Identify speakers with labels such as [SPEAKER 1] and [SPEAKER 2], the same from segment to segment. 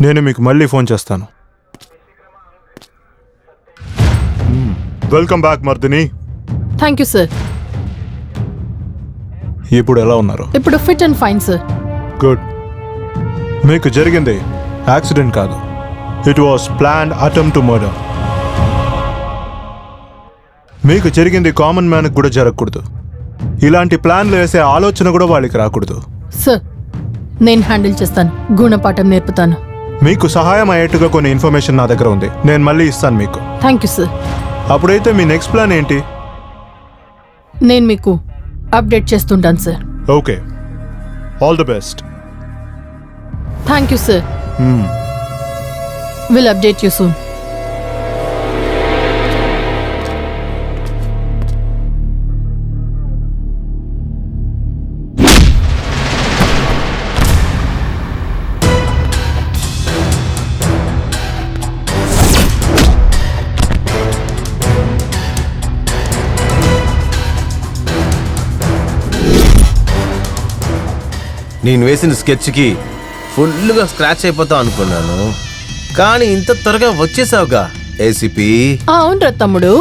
[SPEAKER 1] నేను మీకు మళ్ళీ ఫోన్ చేస్తాను. Welcome back Mardini.
[SPEAKER 2] Thank you sir.
[SPEAKER 1] ఇప్పుడు ఎలా ఉన్నారు?
[SPEAKER 2] ఇప్పుడు fit and fine sir.
[SPEAKER 1] Good. మీకు జరిగింది యాక్సిడెంట్ కాదు, it was planned attempt to murder. మీకు జరిగింది కామన్ మ్యాన్కి కూడా జరగకూడదు. ఇలాంటి ప్లాన్లు వేసే ఆలోచన కూడా వాళ్ళకి రాకూడదు.
[SPEAKER 2] సార్, నేను హ్యాండిల్ చేస్తాను, గుణపాఠం నేర్పుతాను.
[SPEAKER 1] మీకు సహాయం అయ్యేట్టుగా కొన్ని ఇన్ఫర్మేషన్ నా దగ్గర ఉంది, నేను మళ్ళీ ఇస్తాను మీకు.
[SPEAKER 2] Thank you sir.
[SPEAKER 1] అప్పుడైతే మీ నెక్స్ట్ ప్లాన్ ఏంటి?
[SPEAKER 2] నేను మీకు అప్డేట్ చేస్తుంటాను sir.
[SPEAKER 1] Okay, all the best.
[SPEAKER 2] Thank you sir. Will update you soon.
[SPEAKER 3] నేను వేసిన స్కెచ్కి ఫుల్గా స్క్రాచ్ అయిపోతావు అనుకున్నాను, కానీ ఇంత త్వరగా వచ్చేసావుగా ఏసీపీ.
[SPEAKER 2] అవునరా తమ్ముడు,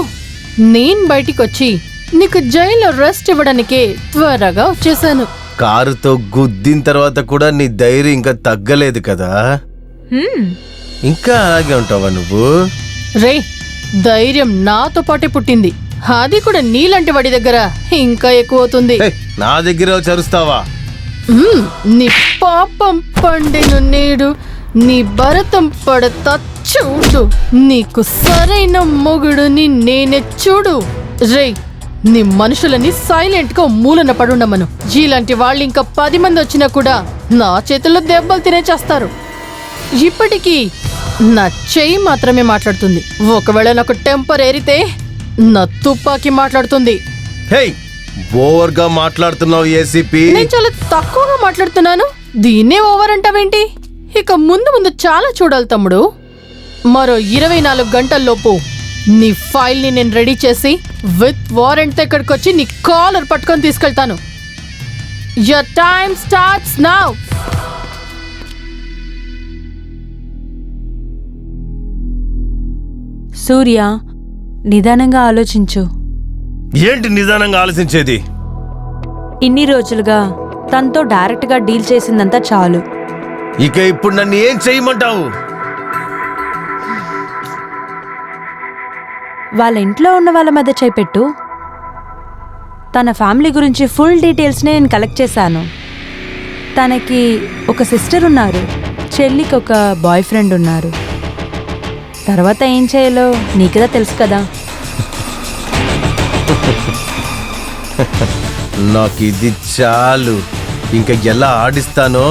[SPEAKER 2] నేను బయటికి వచ్చి నీకు జైల్లో రెస్ట్ ఇవ్వడానికే త్వరగా వచ్చేసాను.
[SPEAKER 3] కారుతో గుద్దిన తర్వాత కూడా నీ ధైర్యం ఇంకా తగ్గలేదు కదా? ఇంకా అలాగే ఉంటావా నువ్వు?
[SPEAKER 2] రే, ధైర్యం నాతో పాటే పుట్టింది, అది కూడా నీలాంటి వాడి దగ్గర ఇంకా ఎక్కువ అవుతుంది.
[SPEAKER 3] నా దగ్గర చరుస్తావా?
[SPEAKER 2] నీ పాపం పండిను నేడు, నీ భరతం పడతా చూడు, నీకు సరైన మొగుడుని నేనే చూడు. రే, నీ మనుషులని సైలెంట్ గా మూలన పడుండమను. ఇలాంటి వాళ్ళు ఇంకా 10 మంది వచ్చినా కూడా నా చేతుల్లో దెబ్బలు తినేచేస్తారు. ఇప్పటికీ నా చెయ్యి మాత్రమే మాట్లాడుతుంది, ఒకవేళ నాకు టెంపర్ ఏరితే నా తుపాకీ మాట్లాడుతుంది.
[SPEAKER 3] ఓవర్ గా మాట్లాడుతున్నావు ఏసీపీ.
[SPEAKER 2] నేను చాలా తక్కువగా మాట్లాడుతున్నాను, దీన్నే ఓవర్ అంటావేంటి? ఇక ముందు ముందు చాలా చూడాలి తమ్ముడు. మరో 24 గంటల్లోపు నీ ఫైల్ ని నేను రెడీ చేసి విత్ వారెంట్ ఇక్కడికి వచ్చి నీ కాలర్ పట్టుకొని తీసుకెళ్తాను. Your time starts now.
[SPEAKER 4] Surya, నిదానంగా ఆలోచించు.
[SPEAKER 3] ఏంటి నిదానంగా ఆలోచించేది?
[SPEAKER 4] ఇన్ని రోజులుగా తనతో డైరెక్ట్ గా డీల్ చేసిందంతా చాలు.
[SPEAKER 3] ఇక ఇప్పుడు నన్ను ఏం చేయమంటావు?
[SPEAKER 4] వాళ్ళ ఇంట్లో ఉన్న వాళ్ళ మధ్య చేపెట్టు. తన ఫ్యామిలీ గురించి ఫుల్ డీటెయిల్స్ని నేను కలెక్ట్ చేశాను. తనకి ఒక సిస్టర్ ఉన్నారు, చెల్లికి ఒక బాయ్ ఫ్రెండ్ ఉన్నారు. తర్వాత ఏం చేయాలో నీకుదా తెలుసు కదా.
[SPEAKER 3] నాకు ఇది చాలు, ఇంకా ఎలా ఆడిస్తానో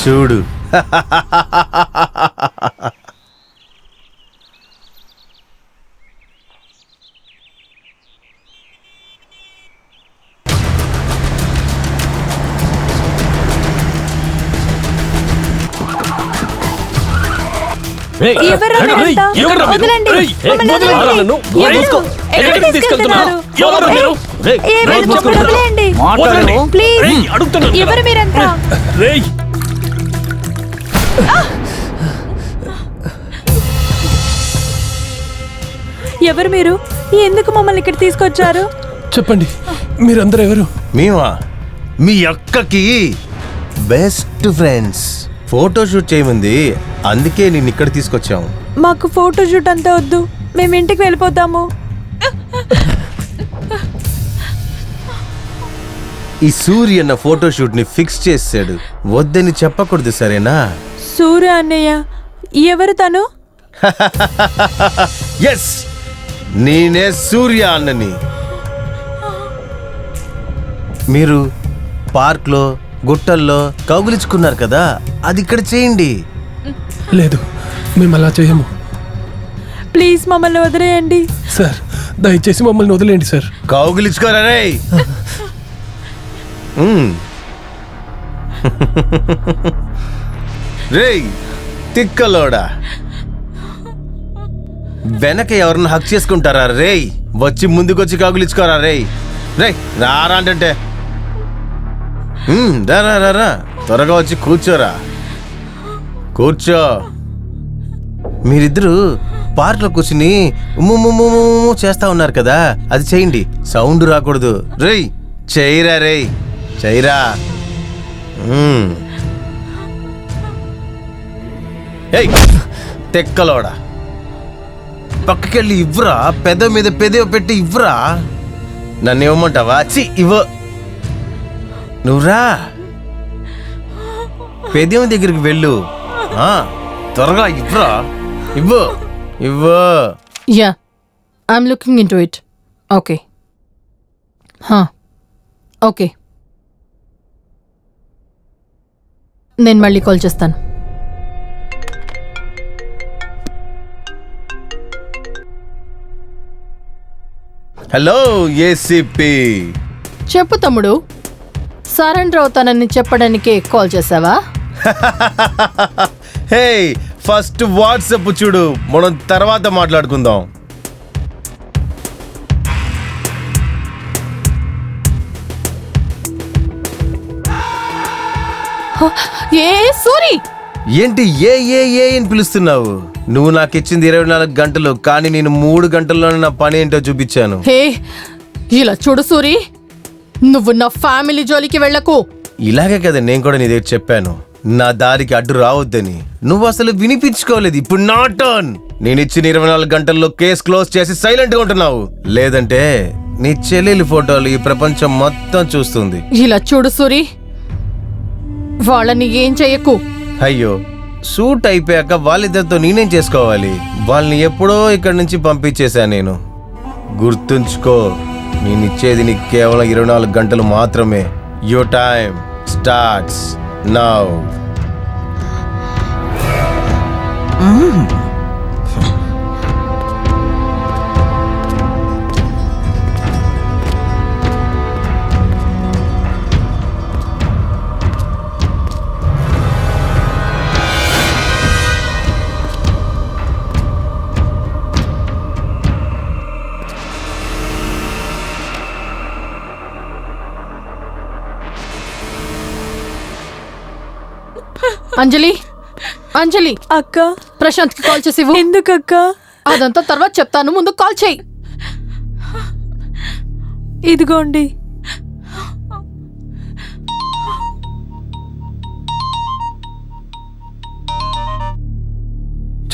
[SPEAKER 3] చూడు.
[SPEAKER 4] ఎవరు మీరంతా? ఎవరు మీరు? ఎందుకు మమ్మల్ని ఇక్కడ తీసుకొచ్చారు?
[SPEAKER 5] చెప్పండి, మీరందరూ ఎవరు?
[SPEAKER 3] మేమా మీ అక్కకి బెస్ట్ ఫ్రెండ్స్. ఫోటోషూట్ చేయమంది, అందుకే నేను ఇక్కడ తీసుకొచ్చాము.
[SPEAKER 4] మాకు ఫోటో షూట్ అంతా వద్దు, మేము ఇంటికి వెళ్ళిపోతాము.
[SPEAKER 3] ఈ సూర్య అన్న ఫోటోషూట్ ని ఫిక్స్ చేసాడు, వద్దని చెప్పకూడదు సరేనా?
[SPEAKER 4] సూర్య అన్నయ్య ఎవరు తను?
[SPEAKER 3] ఎస్, నేనే సూర్య అన్నని. మీరు పార్క్లో గుట్టల్లో కౌగిలించుకున్నారు కదా, అది ఇక్కడ చేయండి.
[SPEAKER 5] లేదు, మేము అలా చేయము.
[SPEAKER 4] ప్లీజ్ మమ్మల్ని వదిలేయండి
[SPEAKER 5] సార్, దయచేసి మమ్మల్ని వదిలేయండి సార్.
[SPEAKER 3] కౌగిలించుకోరా రే. రేయ్ తిక్కలోడా, వెనక ఎవరిని హక్ చేసుకుంటారా రేయ్? వచ్చి ముందుకొచ్చి కౌగిలించుకోరా రేయ్. రే రారా అంటే రా త్వరగా వచ్చి కూర్చోరా. కూర్చో. మీరిద్దరు పార్క్లో కూర్చుని ఉమ్ము చేస్తా ఉన్నారు కదా, అది చేయండి. సౌండ్ రాకూడదు. రేయ్ చెయ్యరా, రేయ్ చెయ్యరా. ఏయ్ తెక్కలోడా, పక్కకెళ్ళి ఇవ్వరా. పెద్ద మీద పెదవి పెట్టి ఇవ్వరా. నన్ను ఇవ్వమంటావా? ఇవ్వ. నువ్వురా, పెదవి దగ్గరికి వెళ్ళు. త్వరగా ఇవ్వరా. ఇవ్వు.
[SPEAKER 2] Yeah, I'm looking in to it. Okay okay, నేను మళ్ళీ కాల్ చేస్తాను.
[SPEAKER 3] Hello ACP.
[SPEAKER 2] చెప్పు తమ్ముడు, సరెండర్ అవుతానని చెప్పడానికే కాల్ చేసావా?
[SPEAKER 3] హే, ఫస్ట్ వాట్సాప్ చూడు, మనం తర్వాత మాట్లాడుకుందాం.
[SPEAKER 2] ఏ సూరి,
[SPEAKER 3] ఏంటి ఏ ఏ ఏ అని పిలుస్తున్నావు? నువ్వు నాకు ఇచ్చింది 24 గంటలు, కానీ నేను 3 గంటల్లోనే నా పని ఏంటో చూపించాను.
[SPEAKER 2] హే ఇలా చూడు సూరి, నువ్వు నా ఫ్యామిలీ జోలికి వెళ్ళకు.
[SPEAKER 3] ఇలాగే కదా నేను కూడా నీ దగ్గర చెప్పాను, నా దారికి అడ్డు రావద్దని. నువ్వు అసలు వినిపించుకోలేదు. ఇప్పుడు నా టర్న్. నేను ఇచ్చిన 24 గంటల్లో కేసు క్లోజ్ చేసి సైలెంట్ గా ఉంటున్నావు, లేదంటే నీ చెల్లెలి ఫోటోలు ఈ ప్రపంచం మొత్తం చూస్తుంది.
[SPEAKER 2] ఇలా చూడు సూరి, వాళ్ళని ఏం చెయ్యకు.
[SPEAKER 3] అయ్యో, షూట్ అయిపోయాక వాళ్ళిద్దరితో నేనేం చేసుకోవాలి? వాళ్ళని ఎప్పుడో ఇక్కడి నుంచి పంపించేశా నేను. గుర్తుంచుకో, నేను ఇచ్చేది నీకు కేవలం 24 గంటలు మాత్రమే. Your time starts now.
[SPEAKER 2] Anjali, Anjali,
[SPEAKER 4] అక్క
[SPEAKER 2] ప్రశాంత్ కి కాల్ చేసి
[SPEAKER 4] ఎందుకక్క?
[SPEAKER 2] అదంతా తర్వాత చెప్తాను, ముందు కాల్ చేయి.
[SPEAKER 4] ఇదిగోండి.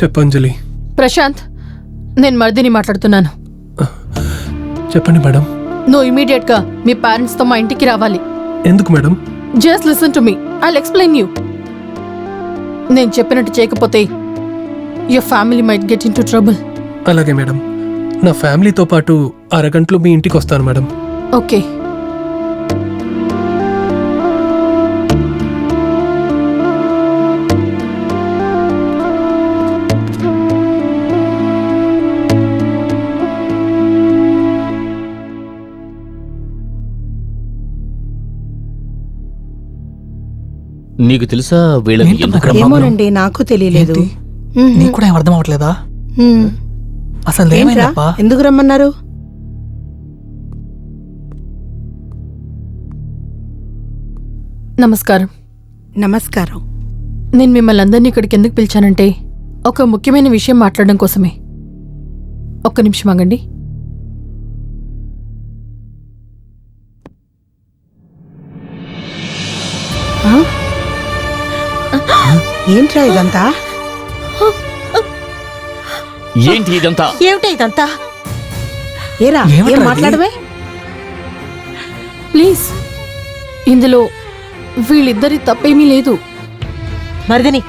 [SPEAKER 5] చెప్పంజలి.
[SPEAKER 2] ప్రశాంత్, నేను మరిదిని మాట్లాడుతున్నాను.
[SPEAKER 5] చెప్పండి మేడం.
[SPEAKER 2] నువ్వు ఇమీడియట్ గా మీ పేరెంట్స్ తో మా ఇంటికి రావాలి.
[SPEAKER 5] ఎందుకు madam?
[SPEAKER 2] Just listen to me, I'll explain you. నేను చెప్పినట్టు చేయకపోతే your family might get in to trouble.
[SPEAKER 5] అలాగే మేడం, నా ఫ్యామిలీతో పాటు అరగంటలో మీ ఇంటికి వస్తాను మేడం.
[SPEAKER 2] ఓకే.
[SPEAKER 6] నీకు తెలుసా వీళ్ళకి ఎందుకు
[SPEAKER 7] ఏమోనండి, నాకు తెలియలేదు.
[SPEAKER 8] నీకు కూడా ఏం అర్థం అవట్లేదా? అసలు
[SPEAKER 7] ఏంట్రా,
[SPEAKER 8] ఏమైందప్పా?
[SPEAKER 7] ఎందుకు రమ్మన్నారు?
[SPEAKER 2] నమస్కారం.
[SPEAKER 7] నమస్కారం.
[SPEAKER 2] నేను మిమ్మల్ని అందరినీ ఇక్కడికి ఎందుకు పిలిచానంటే ఒక ముఖ్యమైన విషయం మాట్లాడడం కోసమే. ఒక్క నిమిషం ఆగండి.
[SPEAKER 7] ఏంట్రా ఇదంతా?
[SPEAKER 6] ఏంటి ఇదంతా?
[SPEAKER 7] ఏమిటా ఇదంతా? ఏరా,
[SPEAKER 8] ఏమిట్రా
[SPEAKER 7] ఏం
[SPEAKER 8] ఇది?
[SPEAKER 7] మాట్లాడవే?
[SPEAKER 2] ప్లీజ్, ఇందులో వీళ్ళిద్దరి తప్పేమీ లేదు.
[SPEAKER 9] మరిదిని,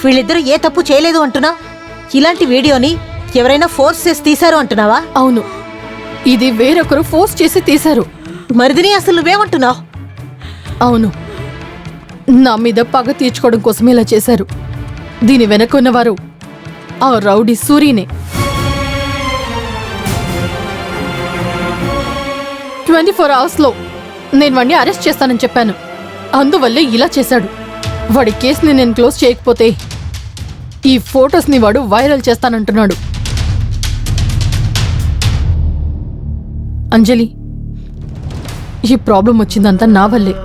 [SPEAKER 9] వీళ్ళిద్దరూ ఏ తప్పు చేయలేదు అంటున్నా? ఇలాంటి వీడియోని ఎవరైనా ఫోర్స్ చేసి తీశారు అంటున్నావా?
[SPEAKER 2] అవును, ఇది వేరొకరు ఫోర్స్ చేసి తీశారు.
[SPEAKER 9] మరిదిని, అసలు నువ్వేమంటున్నావు?
[SPEAKER 2] అవును, నా మీద పగ తీర్చుకోవడం కోసమే ఇలా చేశారు. దీని వెనక ఉన్నవారు ఆ రౌడీ సూరీనే. 24 అవర్స్లో నేను వాడిని అరెస్ట్ చేస్తానని చెప్పాను. అందువల్లే ఇలా చేశాడు. వాడి కేసుని నేను క్లోజ్ చేయకపోతే ఈ ఫొటోస్ని వాడు వైరల్ చేస్తానంటున్నాడు. అంజలి, ఈ ప్రాబ్లం వచ్చిందంతా నా వల్లే.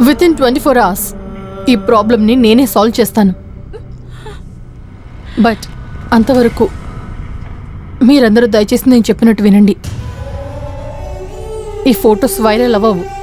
[SPEAKER 2] వితిన్ 24 అవర్స్ ఈ ప్రాబ్లంని నేనే సాల్వ్ చేస్తాను. బట్ అంతవరకు మీరందరూ దయచేసి నేను చెప్పినట్టు వినండి. ఈ ఫొటోస్ వైరల్ అవ్వవు.